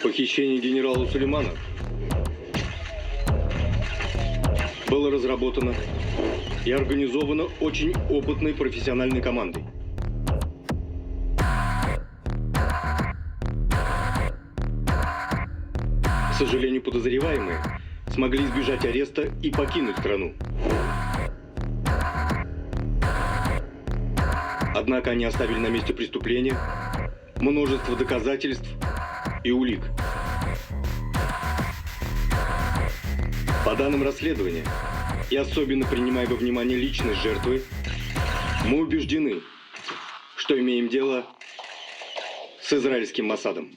Похищение генерала Сулеймана было разработано и организовано очень опытной профессиональной командой. К сожалению, подозреваемые смогли избежать ареста и покинуть страну. Однако они оставили на месте преступления множество доказательств и улик. По данным расследования, и особенно принимая во внимание личность жертвы, мы убеждены, что имеем дело с израильским Моссадом.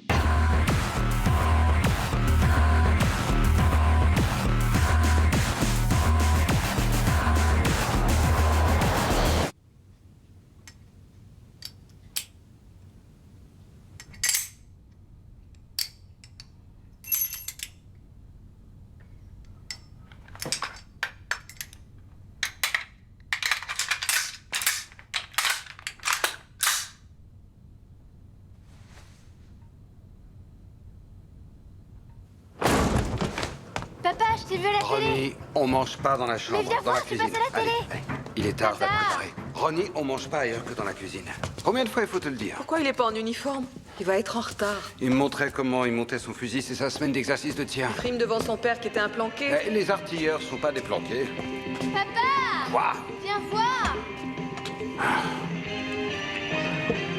Papa, je t'ai vu à la télé. Ronnie, on mange pas dans la chambre, Mais viens dans voir, la tu cuisine. passes à la télé. Allez, il est tard, va te Papa. préparer. Ronnie, on mange pas ailleurs que dans la cuisine. Combien de fois il faut te le dire? Pourquoi il est pas en uniforme? Il va être en retard. Il me montrait comment il montait son fusil, c'est sa semaine d'exercice de tir. Prime devant son père qui était un planqué. Eh, les artilleurs sont pas des planqués. Papa, Quoi? viens voir.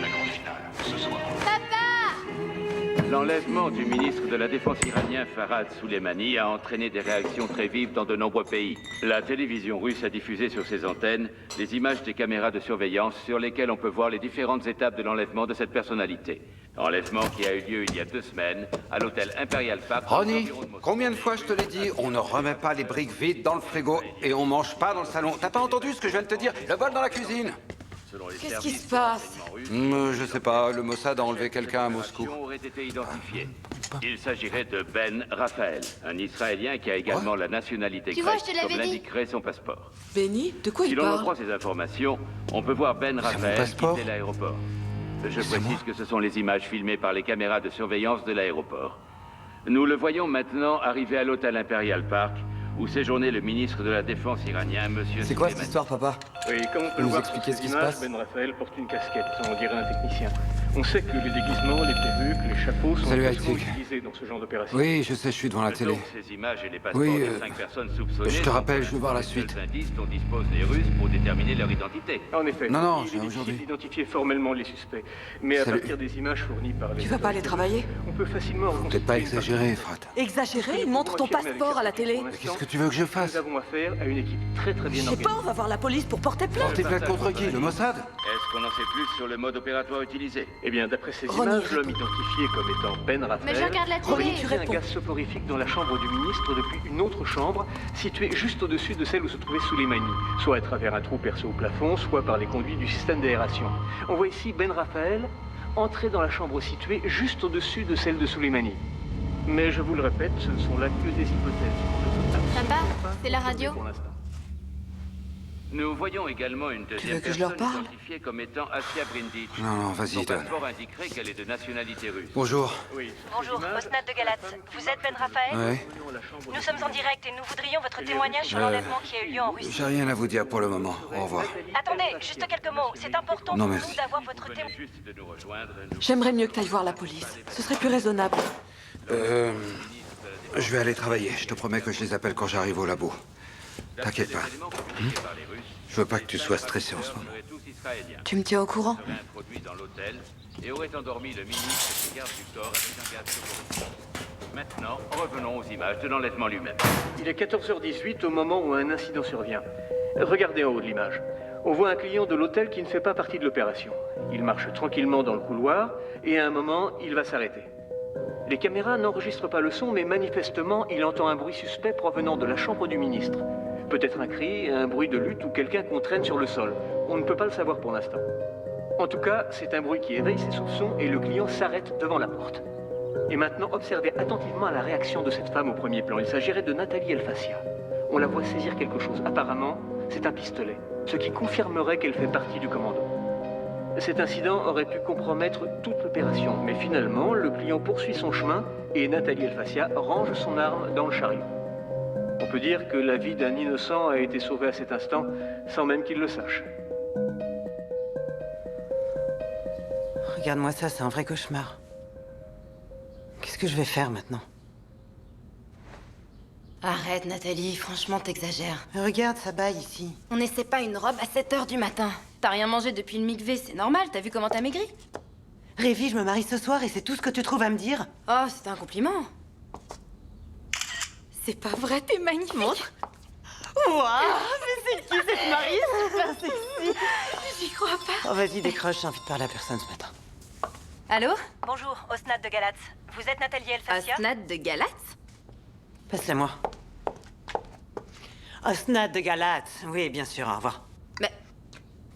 La grande finale, ce soir. Papa. L'enlèvement du ministre de la Défense iranien Farhad Soleimani a entraîné des réactions très vives dans de nombreux pays. La télévision russe a diffusé sur ses antennes des images des caméras de surveillance sur lesquelles on peut voir les différentes étapes de l'enlèvement de cette personnalité. Enlèvement qui a eu lieu il y a 2 semaines à l'hôtel Imperial Park. Ronnie, combien de fois je te l'ai dit, on ne remet pas les briques vides dans le frigo et on mange pas dans le salon. T'as pas entendu ce que je viens de te dire? Le bol dans la cuisine. Qu'est-ce qui se passe? Je sais pas, le Mossad a enlevé quelqu'un à Moscou. Aurait été identifié. Il s'agirait de Ben Raphaël, un Israélien qui a également la nationalité Tu vois, grecque, je te l'avais comme dit. l'indiquerait son passeport. Benny? De quoi Si il l'on en parle? croit ces informations, on peut voir Ben mon Raphaël passeport. quitter l'aéroport. Je C'est précise moi. que ce sont les images filmées par les caméras de surveillance de l'aéroport. Nous le voyons maintenant arriver à l'hôtel Imperial Park, où séjournait le ministre de la Défense iranien, monsieur C'est quoi cette Soleimani. histoire, papa? Oui, comme on peut Vous le nous voir expliquez sur ce qui ces se images, passe Ben Raphaël porte une casquette, on dirait un technicien. On sait que les déguisements, les perruques, les chapeaux sont Salut, très souvent Haïtik. utilisés dans ce genre d'opération. Oui, je sais, je suis devant la télé. Donc, ces images et les passeports Oui, des 5 personnes soupçonnées je te sont rappelle, je veux voir la les seuls suite. indices dont disposent les Russes pour déterminer leur identité. En effet, Non, non, il j'ai est difficile aujourd'hui. d'identifier formellement les suspects. Mais à Salut. partir des images fournies par les... Tu vas pas aller travailler? On peut facilement Peut-être pas reconstituer une exagérer, Frat. Exagéré? Montre ton passeport à la télé. Pour Mais l'instant, qu'est-ce que tu veux que je fasse? Nous avons affaire à une équipe très bien Je sais organisée. pas, on va voir la police pour porter plainte. Porter plainte contre qui? Le Mossad? Est-ce qu'on en sait plus sur le mode opératoire utilisé? Eh bien, d'après ces Ronnie, images, l'homme réponds. identifié comme étant Ben Mais Raphaël je regarde la télé. aurait tu utilisé un réponds. gaz soporifique dans la chambre du ministre depuis une autre chambre située juste au-dessus de celle où se trouvait Soleimani, soit à travers un trou percé au plafond, soit par les conduits du système d'aération. On voit ici Ben Raphaël entrer dans la chambre située juste au-dessus de celle de Soleimani. Mais je vous le répète, ce ne sont là que des hypothèses. Je ne peux Papa, absolument pas c'est la confirmer radio. pour l'instant. Nous voyons également une deuxième veux que je leur personne parle identifiée comme étant Asia Brindich. Non, vas-y, Son donne. passeport indiquerait qu'elle est de nationalité russe. Bonjour. Oui, sur ces Bonjour, images, Osnat de Galatz. Vous êtes Ben Raphaël? Ouais. nous menons la chambre Nous du sommes en ministre. direct et nous voudrions votre témoignage sur l'enlèvement qui a eu lieu en Russie. J'ai rien à vous dire pour le moment. Au revoir. Attendez, juste quelques mots. C'est important Non, pour merci. nous d'avoir Vous votre venez témoignage. juste de nous rejoindre. Nous- J'aimerais mieux que t'ailles voir la police. Ce serait plus raisonnable. Je vais aller travailler. Je te promets que je les appelle quand j'arrive au labo. T'inquiète pas. Éléments communiqués par les Russes, Je veux pas que tu sois stressé en ce moment. seraient tous israéliens. Tu me tiens au courant? Seraient introduits dans l'hôtel et auraient endormi le ministre et les gardes du corps avec un gaz soporifique. Maintenant, revenons aux images de l'enlèvement lui-même. Il est 14h18 au moment où un incident survient. Regardez en haut de l'image. On voit un client de l'hôtel qui ne fait pas partie de l'opération. Il marche tranquillement dans le couloir et à un moment, il va s'arrêter. Les caméras n'enregistrent pas le son, mais manifestement, il entend un bruit suspect provenant de la chambre du ministre. Peut-être un cri, un bruit de lutte ou quelqu'un qu'on traîne sur le sol. On ne peut pas le savoir pour l'instant. En tout cas, c'est un bruit qui éveille ses soupçons et le client s'arrête devant la porte. Et maintenant, observez attentivement la réaction de cette femme au premier plan. Il s'agirait de Nathalie Elfassia. On la voit saisir quelque chose. Apparemment, c'est un pistolet, ce qui confirmerait qu'elle fait partie du commando. Cet incident aurait pu compromettre toute l'opération, mais finalement, le client poursuit son chemin et Nathalie Elfacia range son arme dans le chariot. On peut dire que la vie d'un innocent a été sauvée à cet instant, sans même qu'il le sache. Regarde-moi ça, c'est un vrai cauchemar. Qu'est-ce que je vais faire maintenant? Arrête, Nathalie, franchement, t'exagères. Regarde, ça baille ici. On n'essaie pas une robe à 7 h du matin. T'as rien mangé depuis le mikvé, c'est normal, t'as vu comment t'as maigri? Révi, je me marie ce soir et c'est tout ce que tu trouves à me dire? Oh, c'est un compliment. C'est pas vrai, t'es magnifique. Waouh, mais c'est qui cette Marie? Super sexy. J'y crois pas. Oh, vas-y, décroche, j'ai envie de parler à personne ce matin. Allô? Bonjour, Osnat de Galatz. Vous êtes Nathalie Elfacia? Osnat de Galatz? Passe-la-moi. Osnat de Galatz. Oui, bien sûr, au revoir. Mais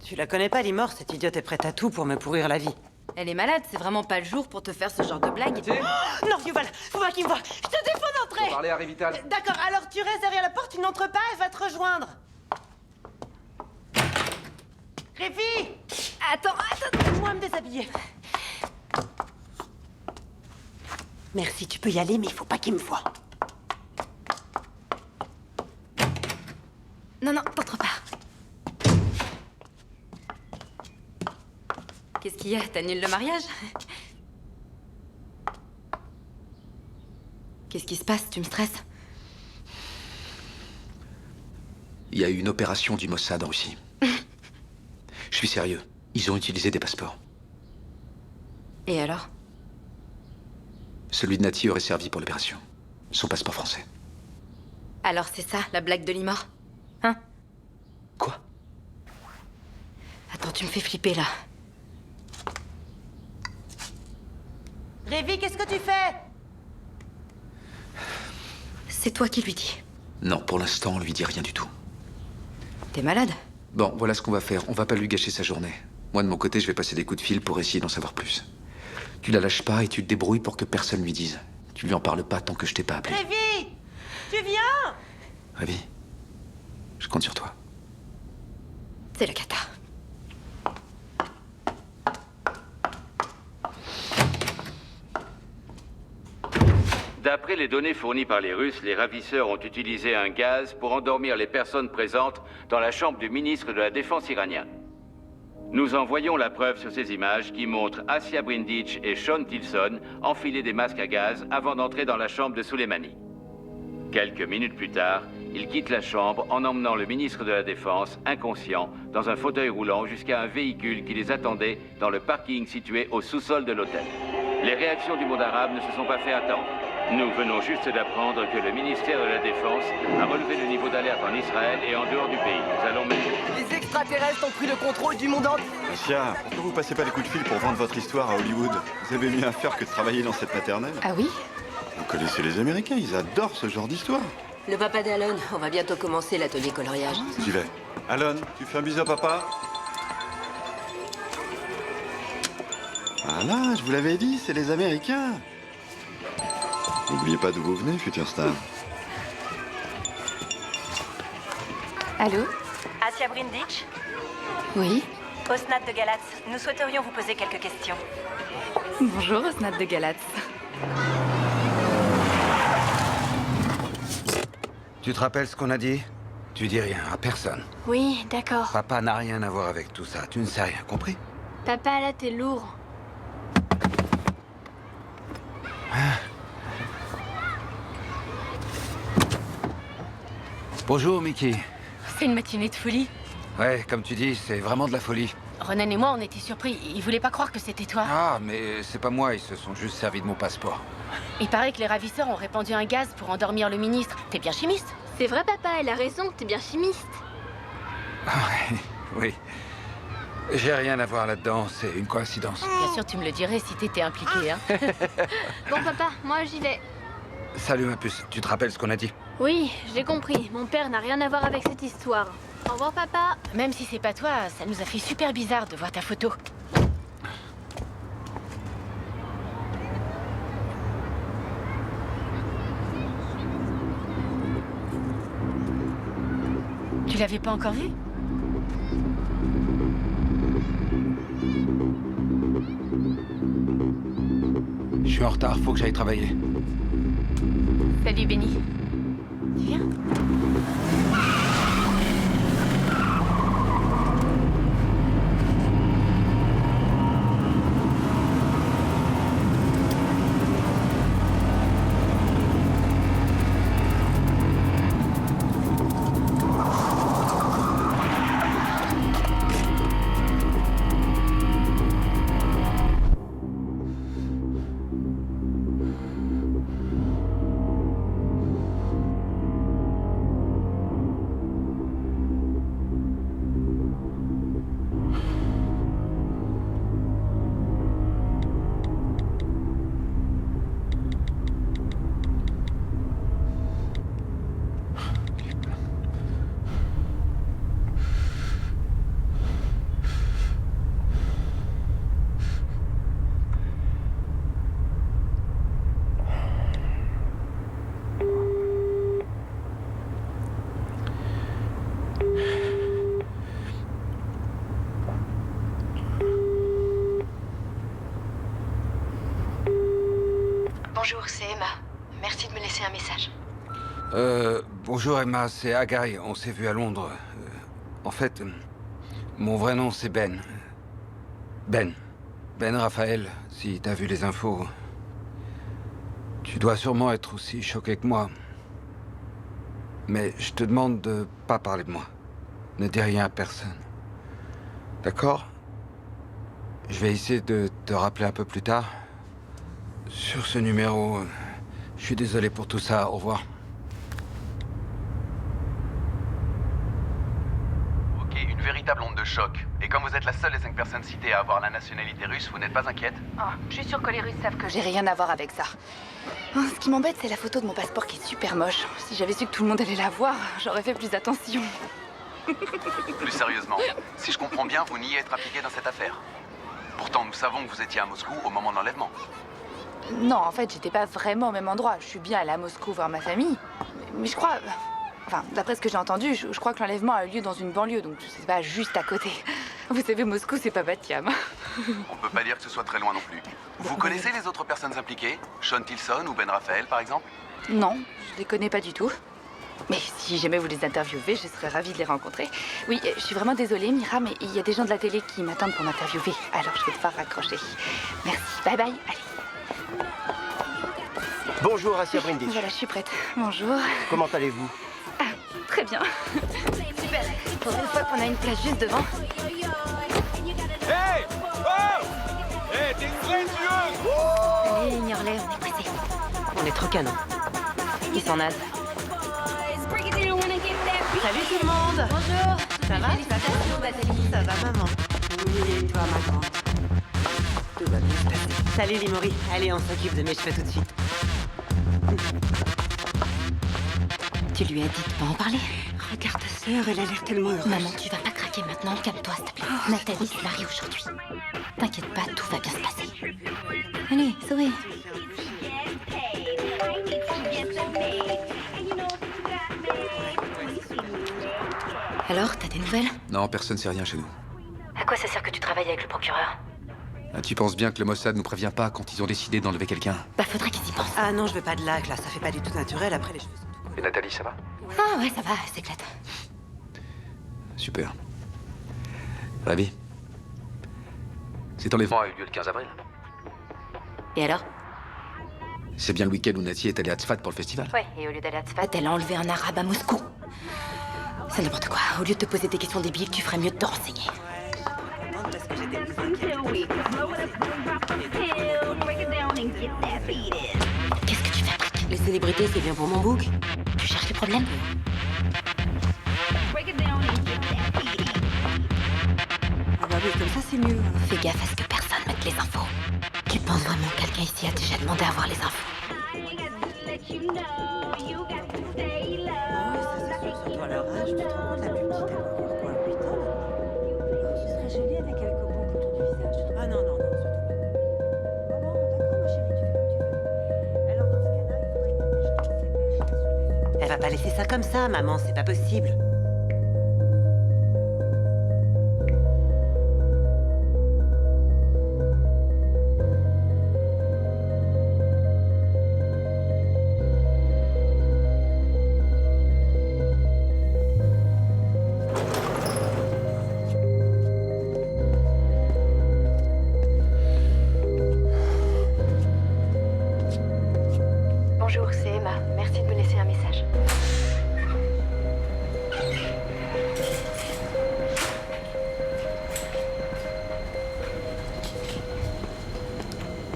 Tu la connais pas, Limor? Cette idiote est prête à tout pour me pourrir la vie. elle est malade, c'est vraiment pas le jour pour te faire ce genre de blague. Oh, non, Yuval, faut pas qu'il me voie. Je te défends d'entrer. Parler à Révital. D'accord, alors tu restes derrière la porte, tu n'entres pas, elle va te rejoindre. Révi! Attends. Laisse-moi me déshabiller. Merci, tu peux y aller, mais il faut pas qu'il me voie. Non, t'entres pas. Qu'est-ce qu'il y a? T'annules le mariage? Qu'est-ce qui se passe? Tu me stresses? Il y a eu une opération du Mossad en Russie. Je suis sérieux. Ils ont utilisé des passeports. Et alors? Celui de Nati aurait servi pour l'opération. Son passeport français. Alors c'est ça, la blague de Limor? Hein? Quoi? Attends, tu me fais flipper là. Révi, qu'est-ce que tu fais? C'est toi qui lui dis. Non, pour l'instant, on lui dit rien du tout. T'es malade? Bon, voilà ce qu'on va faire. On va pas lui gâcher sa journée. Moi, de mon côté, je vais passer des coups de fil pour essayer d'en savoir plus. Tu la lâches pas et tu te débrouilles pour que personne lui dise. Tu lui en parles pas tant que je t'ai pas appelé. Révi! Tu viens? Ravi. Je compte sur toi. C'est la cata. D'après les données fournies par les Russes, les ravisseurs ont utilisé un gaz pour endormir les personnes présentes dans la chambre du ministre de la Défense iranien. Nous envoyons la preuve sur ces images qui montrent Asia Brindich et Sean Tilson enfiler des masques à gaz avant d'entrer dans la chambre de Soleimani. Quelques minutes plus tard, ils quittent la chambre en emmenant le ministre de la Défense, inconscient, dans un fauteuil roulant jusqu'à un véhicule qui les attendait dans le parking situé au sous-sol de l'hôtel. Les réactions du monde arabe ne se sont pas fait attendre. Nous venons juste d'apprendre que le ministère de la Défense a relevé le niveau d'alerte en Israël et en dehors du pays. Nous allons mener... Les extraterrestres ont pris le contrôle du monde entier. Asia, pourquoi vous passez pas les coups de fil pour vendre votre histoire à Hollywood? Vous avez mieux à faire que de travailler dans cette maternelle. Ah oui? Vous connaissez les Américains, ils adorent ce genre d'histoire. Le papa d'Alon, on va bientôt commencer l'atelier coloriage. J'y vais. Alon, tu fais un bisou à papa? Voilà, je vous l'avais dit, c'est les Américains. N'oubliez pas d'où vous venez, future star. Allô? Asia Brindich? Oui? Osnat de Galatz, nous souhaiterions vous poser quelques questions. Bonjour, Osnat de Galatz. Tu te rappelles ce qu'on a dit? Tu dis rien à personne. Oui, d'accord. Papa n'a rien à voir avec tout ça. Tu ne sais rien, compris? Papa, là, t'es lourd. Bonjour, Mickey. C'est une matinée de folie. Ouais, comme tu dis, c'est vraiment de la folie. Ronan et moi, on était surpris. Ils voulaient pas croire que c'était toi. Ah, mais c'est pas moi, ils se sont juste servis de mon passeport. Il paraît que les ravisseurs ont répandu un gaz pour endormir le ministre. T'es bien chimiste? C'est vrai, papa, elle a raison, t'es bien chimiste. Ah, oui. J'ai rien à voir là-dedans, c'est une coïncidence. Bien sûr, tu me le dirais si t'étais impliqué, hein. Bon, papa, moi, j'y vais. Salut, ma puce. Tu te rappelles ce qu'on a dit? Oui, j'ai compris. Mon père n'a rien à voir avec cette histoire. Au revoir, papa. Même si c'est pas toi, ça nous a fait super bizarre de voir ta photo. Tu l'avais pas encore vu? suis en retard, faut que j'aille travailler. Salut, Benny. Tu viens? Bonjour, c'est Emma. Merci de me laisser un message. Bonjour Emma, c'est Agaï. On s'est vu à Londres. En fait, mon vrai nom c'est Ben. Ben. Ben Raphaël, si t'as vu les infos. Tu dois sûrement être aussi choqué que moi. Mais je te demande de pas parler de moi. Ne dis rien à personne. D'accord? Je vais essayer de te rappeler un peu plus tard. Sur ce numéro, je suis désolé pour tout ça. Au revoir. Ok, une véritable onde de choc. Et comme vous êtes la seule des 5 personnes citées à avoir la nationalité russe, vous n'êtes pas inquiète? Oh, je suis sûre que les Russes savent que j'ai rien à voir avec ça. Oh, ce qui m'embête, c'est la photo de mon passeport qui est super moche. Si j'avais su que tout le monde allait la voir, j'aurais fait plus attention. Plus sérieusement, si je comprends bien, vous niez être impliqué dans cette affaire. Pourtant, nous savons que vous étiez à Moscou au moment de l'enlèvement. Non, en fait, j'étais pas vraiment au même endroit. Je suis bien allée à Moscou voir ma famille. Mais je crois... Enfin, d'après ce que j'ai entendu, je crois que l'enlèvement a eu lieu dans une banlieue, donc c'est pas juste à côté. Vous savez, Moscou, c'est pas Bat-Yam. On peut pas dire que ce soit très loin non plus. Vous connaissez les autres personnes impliquées? Sean Tilson ou Ben Raphaël, par exemple? Non, je les connais pas du tout. Mais si jamais vous les interviewez, je serais ravie de les rencontrer. Oui, je suis vraiment désolée, Mira, mais il y a des gens de la télé qui m'attendent pour m'interviewer. Alors je vais devoir raccrocher. Merci, bye bye, allez. Bonjour, Asia Brindis. Voilà, je suis prête. Bonjour. Comment allez-vous? Ah, très bien. Super. Pour une fois qu'on a une place juste devant. Hey! Oh! Hey, t'es silencieuse! Allez, ignore-les, on est pressés. On est trop canon. Ils sont nazes. Salut tout le monde. Bonjour. Ça va? Félicitations, Nathalie. Ça va, maman? Oui, et toi, ma grande? Tout va bien se passer. Salut, Limori. Allez, on s'occupe de mes cheveux tout de suite. Tu lui as dit de pas en parler? Regarde ta sœur, elle a l'air tellement heureuse. Maman, tu vas pas craquer maintenant, calme-toi, s'il te plaît. Nathalie se marie aujourd'hui. T'inquiète pas, tout va bien se passer. Allez, souris. Alors, t'as des nouvelles? Non, personne sait rien chez nous. À quoi ça sert que tu travailles avec le procureur? Ah, tu penses bien que le Mossad nous prévient pas quand ils ont décidé d'enlever quelqu'un? Bah, faudrait qu'ils y pensent. Ah non, je veux pas de lac, là. Ça fait pas du tout naturel. Après, les cheveux sont tout coulés. Et Nathalie, ça va? Ah ouais, ça va, elle s'éclate. Super. Ravi. Cet enlèvement a eu lieu le 15 avril. Et alors? C'est bien le week-end où Nati est allée à Tzfat pour le festival. Ouais, et au lieu d'aller à Tzfat, elle a enlevé un arabe à Moscou. C'est n'importe quoi. Au lieu de te poser des questions débiles, tu ferais mieux de te renseigner. Parce que j'étais plus inquiète. Qu'est-ce que tu fabriques? Les célébrités, c'est bien pour mon book. Tu cherches les problèmes? Ah bah oui, comme ça, c'est mieux. Fais gaffe à ce que personne mette les infos. Tu penses vraiment que quelqu'un ici a déjà demandé à voir les infos? Surtout à leur âge, tu te rends compte, la plus petite, elle va avoir quoi, 8 ans maintenant? Ce serait joli avec quelques boucles autour du visage. Ah non, non, non, surtout pas. Bon, d'accord, ma chérie, tu fais comme tu veux. Alors, dans ce cas-là, il faudrait que les gens s'épêchent. Elle va pas laisser ça comme ça, maman, c'est pas possible.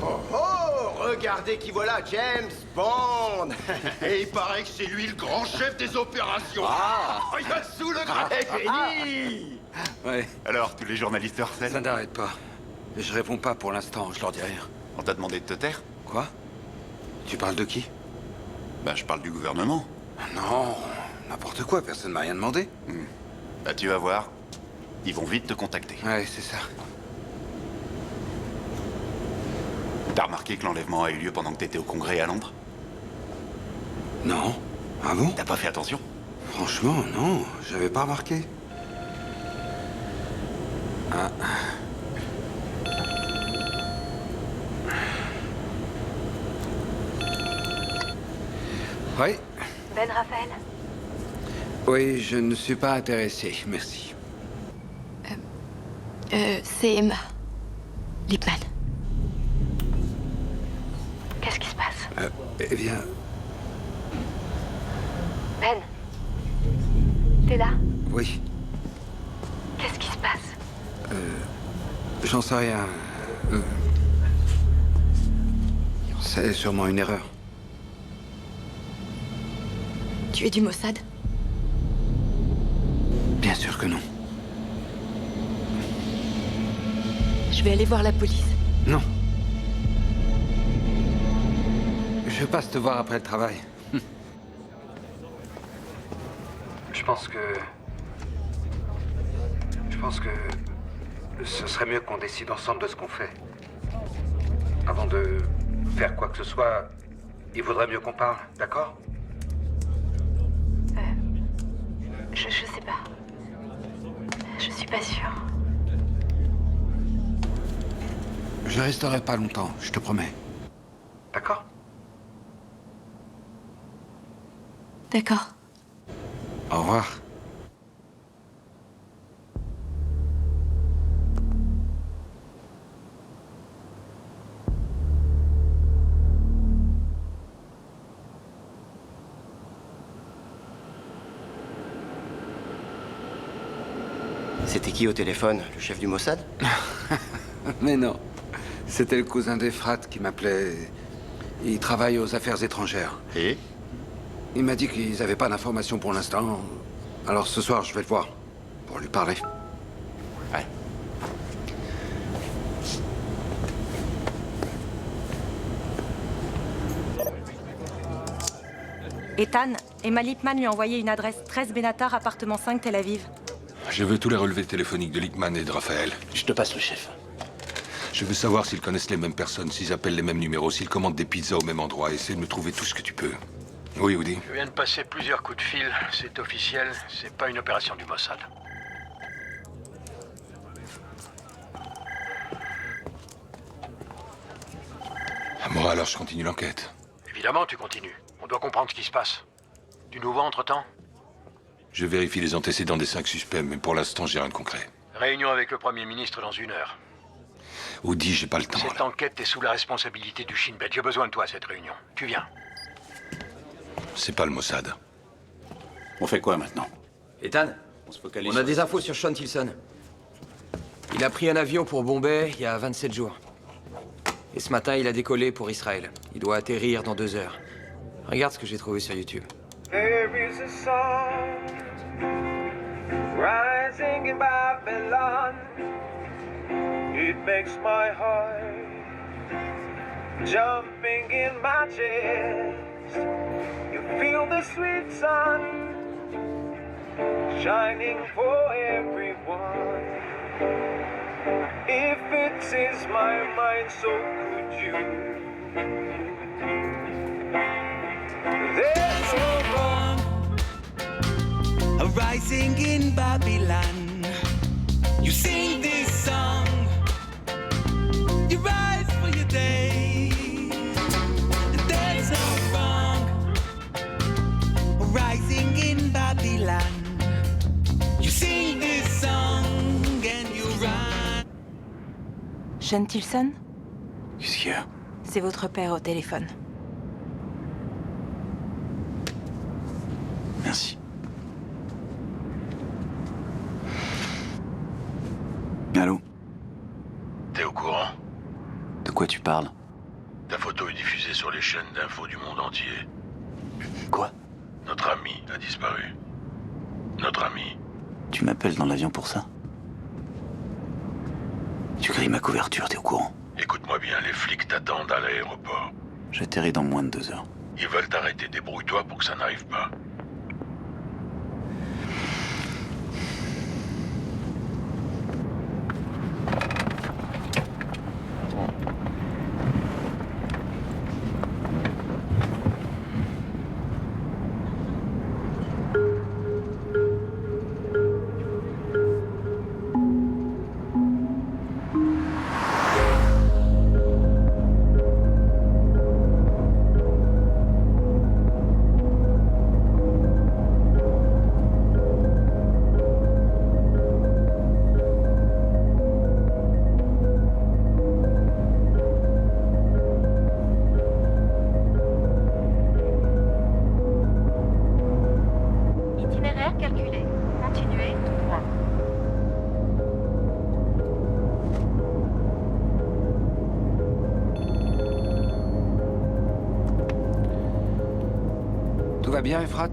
Oh, regardez qui voilà, James Bond. Et il paraît que c'est lui le grand chef des opérations. Ah. Il a sous le grain. Fini. Ouais, Alors, tous les journalistes ça harcèlent? n'arrête pas. Et je réponds pas pour l'instant, je leur dis rien. On t'a demandé de te taire? Quoi? Tu parles de qui? Bah, je parle du gouvernement. Non, n'importe quoi, personne m'a rien demandé. Bah, tu vas voir. Ils vont vite te contacter. Ouais, c'est ça. T'as remarqué que l'enlèvement a eu lieu pendant que t'étais au Congrès à Londres? Non. Ah bon? T'as pas fait attention? Franchement, non, j'avais pas remarqué. Ah. Oui, Ben Raphaël. oui, je ne suis pas intéressé, merci. C'est Emma. Lipman. Qu'est-ce qui se passe? Eh bien, Ben. T'es là? oui, Qu'est-ce qui se passe? j'en sais rien. C'est sûrement une erreur. Tu es du Mossad? Bien sûr que non. Je vais aller voir la police. Non. Je passe te voir après le travail. Je pense que ce serait mieux qu'on décide ensemble de ce qu'on fait. Avant de faire quoi que ce soit, il vaudrait mieux qu'on parle, d'accord? Je sais pas. Je suis pas sûre. Je resterai pas longtemps, je te promets. D'accord? D'accord. Au revoir. C'était qui au téléphone? Le chef du Mossad? Mais non. C'était le cousin d'Efrat qui m'appelait. Il travaille aux affaires étrangères. Et? Il m'a dit qu'ils n'avaient pas d'informations pour l'instant. Alors ce soir, je vais le voir. Pour lui parler. Ouais. Ethan, Emma Lipman lui a envoyé une adresse 13 Benatar, appartement 5, Tel Aviv. Je veux tous les relevés téléphoniques de Lickman et de Raphaël. Je te passe le chef. Je veux savoir s'ils connaissent les mêmes personnes, s'ils appellent les mêmes numéros, s'ils commandent des pizzas au même endroit. Essaie de me trouver tout ce que tu peux. Oui, Woody. Je viens de passer plusieurs coups de fil. C'est officiel. C'est pas une opération du Mossad. Moi, alors je continue l'enquête. Évidemment, tu continues. On doit comprendre ce qui se passe. Du nouveau entre-temps? Je vérifie les antécédents des 5 suspects, mais pour l'instant, j'ai rien de concret. Réunion avec le Premier ministre dans 1 heure. Woody, j'ai pas le temps. Cette enquête est sous la responsabilité du Shin Bet. J'ai besoin de toi à cette réunion. Tu viens. C'est pas le Mossad. On fait quoi maintenant? Ethan, on a des infos sur Sean Tilson. Il a pris un avion pour Bombay il y a 27 jours. Et ce matin, il a décollé pour Israël. Il doit atterrir dans 2 heures. Regarde ce que j'ai trouvé sur YouTube. There is a song rising in Babylon. It makes my heart jumping in my chest. You feel the sweet sun shining for everyone. If it is my mind, so could you. There's no wrong rising in Babylon. You sing this song, you rise for your day. There's no wrong rising in Babylon. You sing this song and you run. Sean Tilson? Qu'est-ce qu'il y a? C'est votre père au téléphone. Merci. Allô? T'es au courant? De quoi tu parles? Ta photo est diffusée sur les chaînes d'infos du monde entier. Quoi? Notre ami a disparu. Notre ami. Tu m'appelles dans l'avion pour ça? Tu grilles ma couverture, t'es au courant? Écoute-moi bien, les flics t'attendent à l'aéroport. J'atterris dans moins de 2 heures. Ils veulent t'arrêter, débrouille-toi pour que ça n'arrive pas. Itinéraire calculé. Continuez tout droit. Tout va bien, Efrat?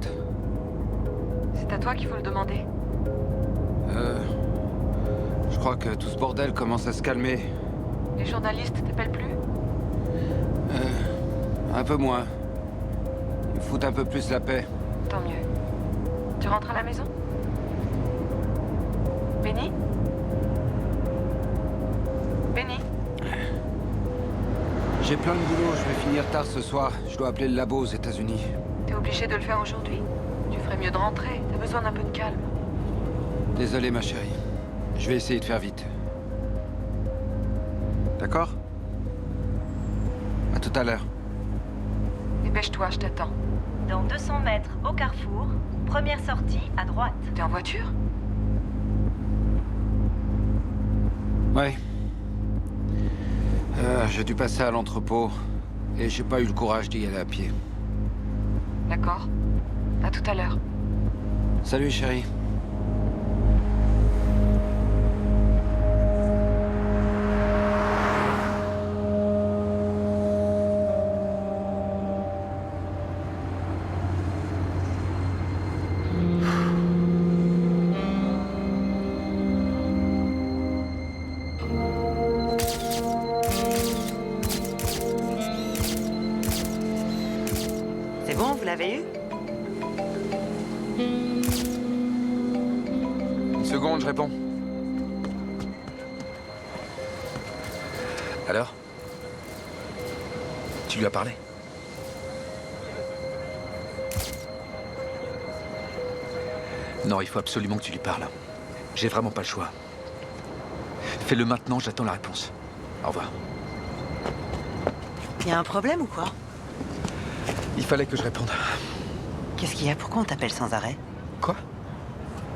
C'est à toi qu'il faut le demander. Je crois que tout ce bordel commence à se calmer. Les journalistes t'appellent plus? Un peu moins. Ils foutent un peu plus la paix. Tant mieux. Tu rentres à la maison? Benny? Benny? J'ai plein de boulot, je vais finir tard ce soir. Je dois appeler le labo aux États-Unis. T'es obligé de le faire aujourd'hui. Tu ferais mieux de rentrer. T'as besoin d'un peu de calme. Désolé, ma chérie. Je vais essayer de faire vite. D'accord? À tout à l'heure. Dépêche-toi, je t'attends. Dans 200 mètres, au carrefour, première sortie à droite. T'es en voiture? Ouais. J'ai dû passer à l'entrepôt et j'ai pas eu le courage d'y aller à pied. D'accord. À tout à l'heure. Salut, chérie. C'est bon, vous l'avez eu? Une seconde, je réponds. Alors? Tu lui as parlé? Non, il faut absolument que tu lui parles. J'ai vraiment pas le choix. Fais-le maintenant, j'attends la réponse. Au revoir. Y a un problème ou quoi? Il fallait que je réponde. Qu'est-ce qu'il y a? Pourquoi on t'appelle sans arrêt? Quoi?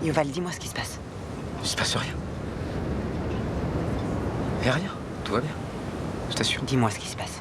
Yoval, dis-moi ce qui se passe. Il se passe rien. Y a rien. Tout va bien. Je t'assure. Dis-moi ce qui se passe.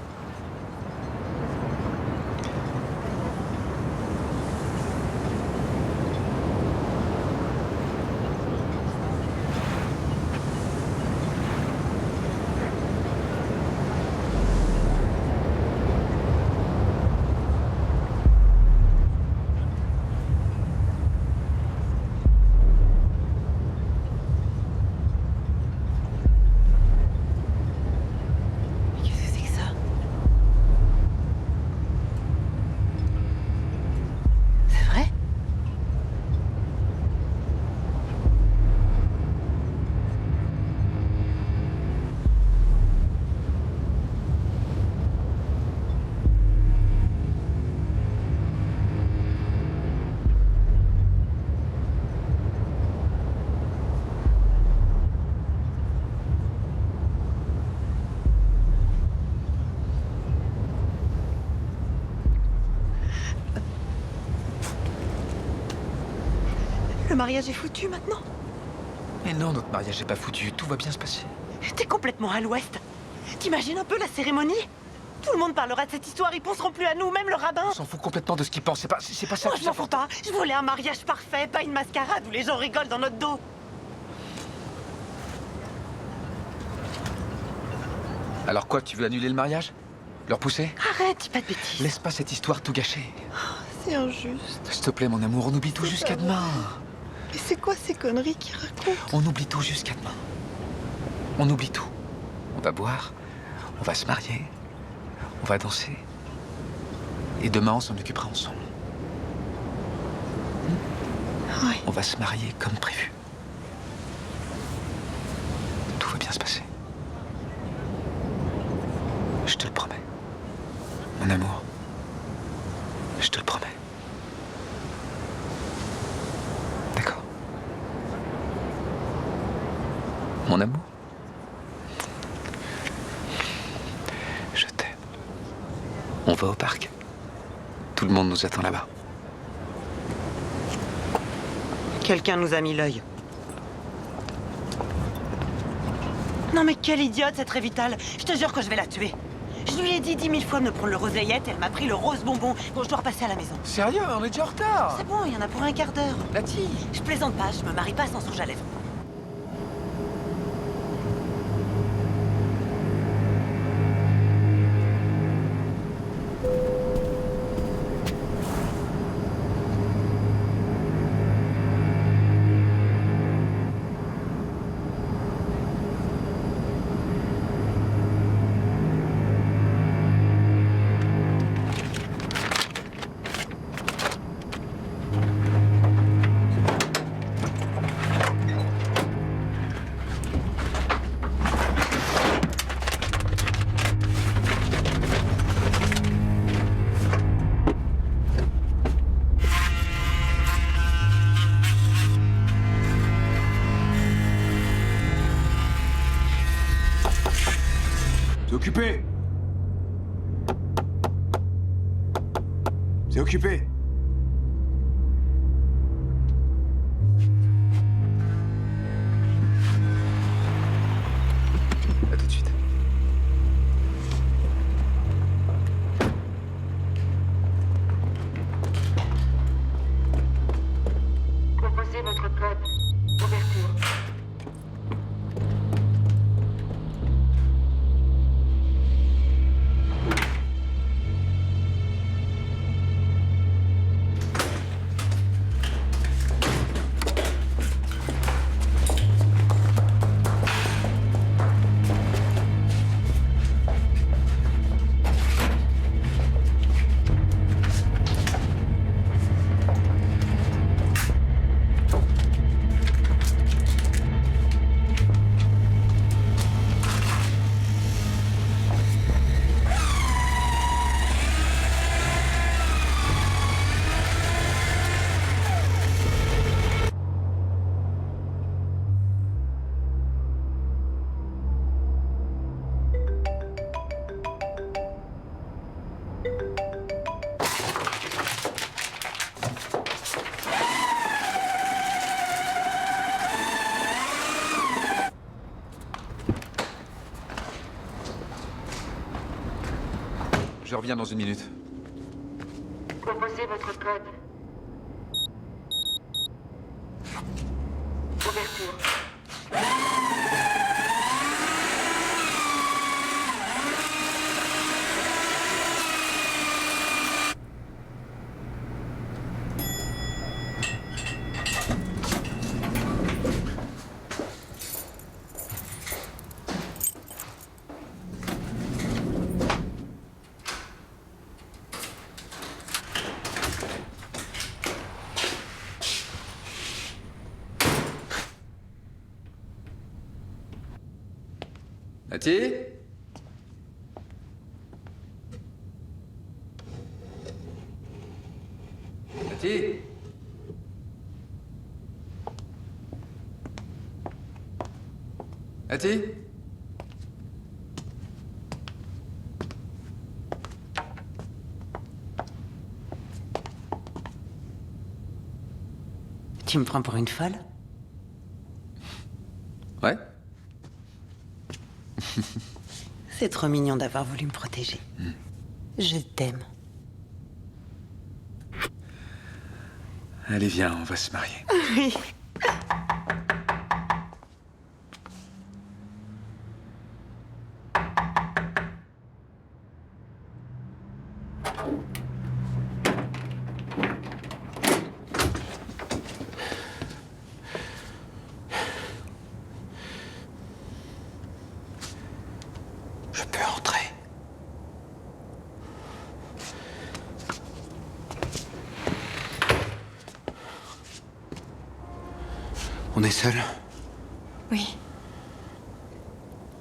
Le mariage est foutu maintenant? Mais non, notre mariage n'est pas foutu. Tout va bien se passer. T'es complètement à l'ouest. T'imagines un peu la cérémonie? Tout le monde parlera de cette histoire, ils penseront plus à nous, même le rabbin. On s'en fout complètement de ce qu'il pense. C'est pas ça. Moi, je m'en fous pas. Je voulais un mariage parfait, pas une mascarade où les gens rigolent dans notre dos. Alors quoi, tu veux annuler le mariage? Leur pousser? Arrête, dis pas de bêtises. Laisse pas cette histoire tout gâcher. C'est injuste. S'il te plaît, mon amour, on oublie tout jusqu'à demain. Mais c'est quoi ces conneries qu'il raconte? On oublie tout jusqu'à demain. On oublie tout. On va boire, on va se marier, on va danser. Et demain, on s'en occupera ensemble. Oui. On va se marier comme prévu. Tout va bien se passer. Je te le promets. Mon amour. Je te le promets. D'accord. Mon amour. Je t'aime. On va au parc. Tout le monde nous attend là-bas. Quelqu'un nous a mis l'œil. Non mais quelle idiote cette Révitale. Je te jure que je vais la tuer. Je lui ai dit 10 000 fois de me prendre le roseillette, elle m'a pris le rose bonbon. Bon, je dois repasser à la maison. Sérieux, on est déjà en retard. C'est bon, il y en a pour un quart d'heure. Nati. Je plaisante pas, je me marie pas sans rouge à lèvres. C'est occupé. C'est occupé. À tout de suite. Composez votre code. Ouverture. Je reviens dans une minute. Composez votre code. Ouverture. Nati? Nati? Nati? Tu me prends pour une folle? Ouais? C'est trop mignon d'avoir voulu me protéger. Je t'aime. Allez, viens, on va se marier. Oui. Je peux entrer. On est seul? Oui.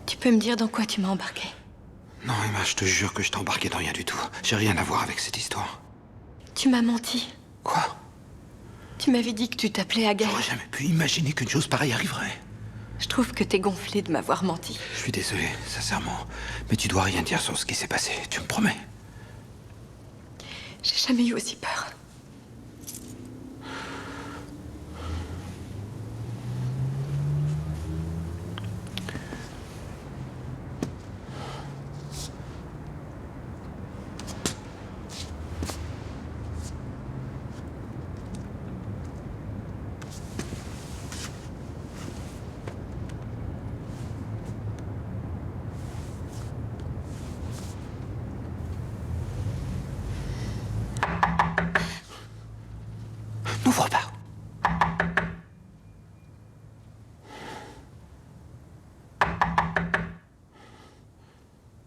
Tu peux me dire dans quoi tu m'as embarqué? Non, Emma, je te jure que je t'ai embarqué dans rien du tout. J'ai rien à voir avec cette histoire. Tu m'as menti. Quoi? Tu m'avais dit que tu t'appelais Agaï. J'aurais jamais pu imaginer qu'une chose pareille arriverait. Je trouve que t'es gonflé de m'avoir menti. Je suis désolé, sincèrement. Mais tu dois rien dire sur ce qui s'est passé, tu me promets? J'ai jamais eu aussi peur. N'ouvre pas.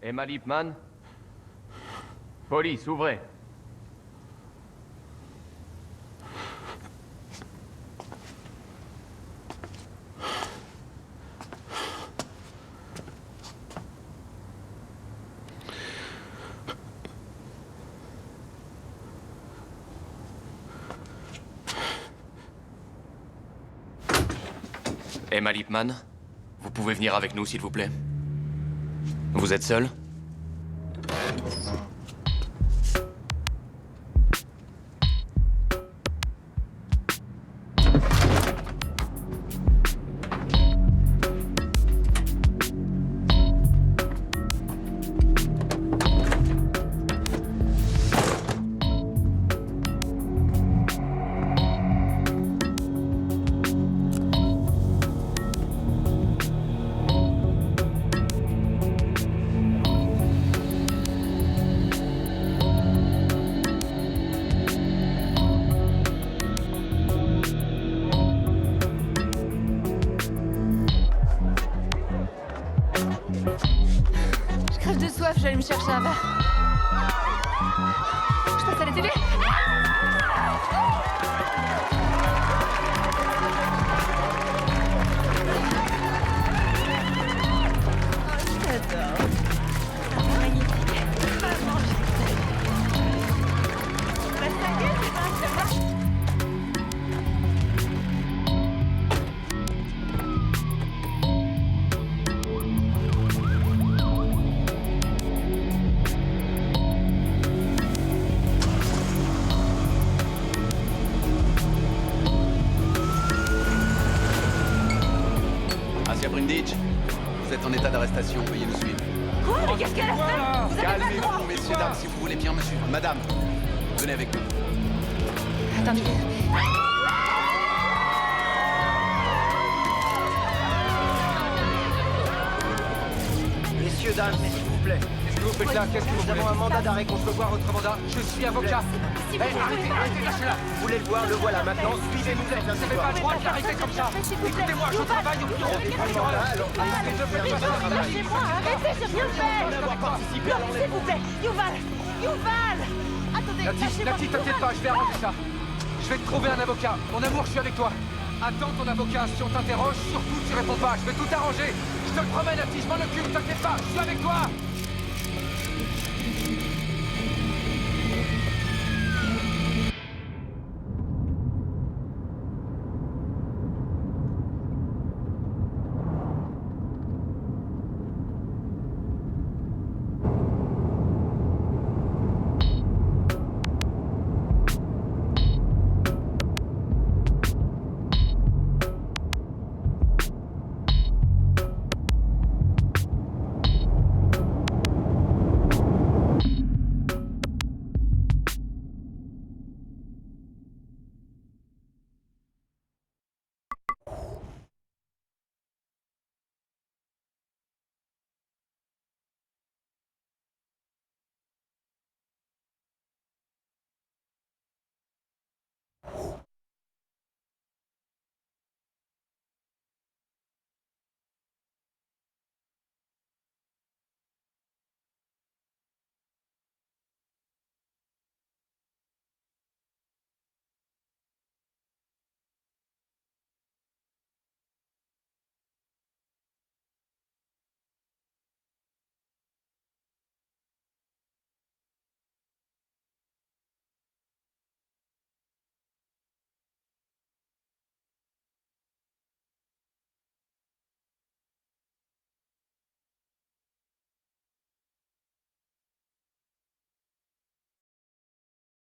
Emma Lipman? Police, ouvrez. Emma Lipman, vous pouvez venir avec nous, s'il vous plaît. Vous êtes seul? Je crève de soif, je vais aller me chercher un verre. Je passe à la télé. Asia Brindage, vous êtes en état d'arrestation, veuillez nous suivre. Quoi? Mais qu'est-ce qu'elle a fait? Vous avez pas le droit. Calmez-vous, messieurs, dames, si vous voulez bien, monsieur. Madame, venez avec nous. Attendez. Messieurs, dames, s'il vous plaît. Qu'est-ce que vous faites là? Qu'est-ce que vous Nous voulez? avons un mandat d'arrêt contre Voir votre mandat? Je suis avocat. S'il Eh, vous plaît. arrêtez, arrêtez, lâchez-la. Vous voulez le voir, le voilà maintenant. Suivez-nous, faites un Vous n'avez pas le droit de l'arrêter comme ça. Écoutez-moi, je travaille au bureau du procureur. Arrêtez de faire ça. Lâchez-moi, arrêtez, j'ai rien fait. d'avoir participé à Non, s'il vous plaît, Yuval, Yuval. Attendez, Nati, t'inquiète pas, je vais arranger ça. Je vais te trouver un avocat. Mon amour, je suis avec toi. Attends ton avocat, si on t'interroge, surtout tu réponds pas. Je vais tout arranger. Je te le promets, Nati, je m'en occupe, t'inquiète pas, je suis avec toi.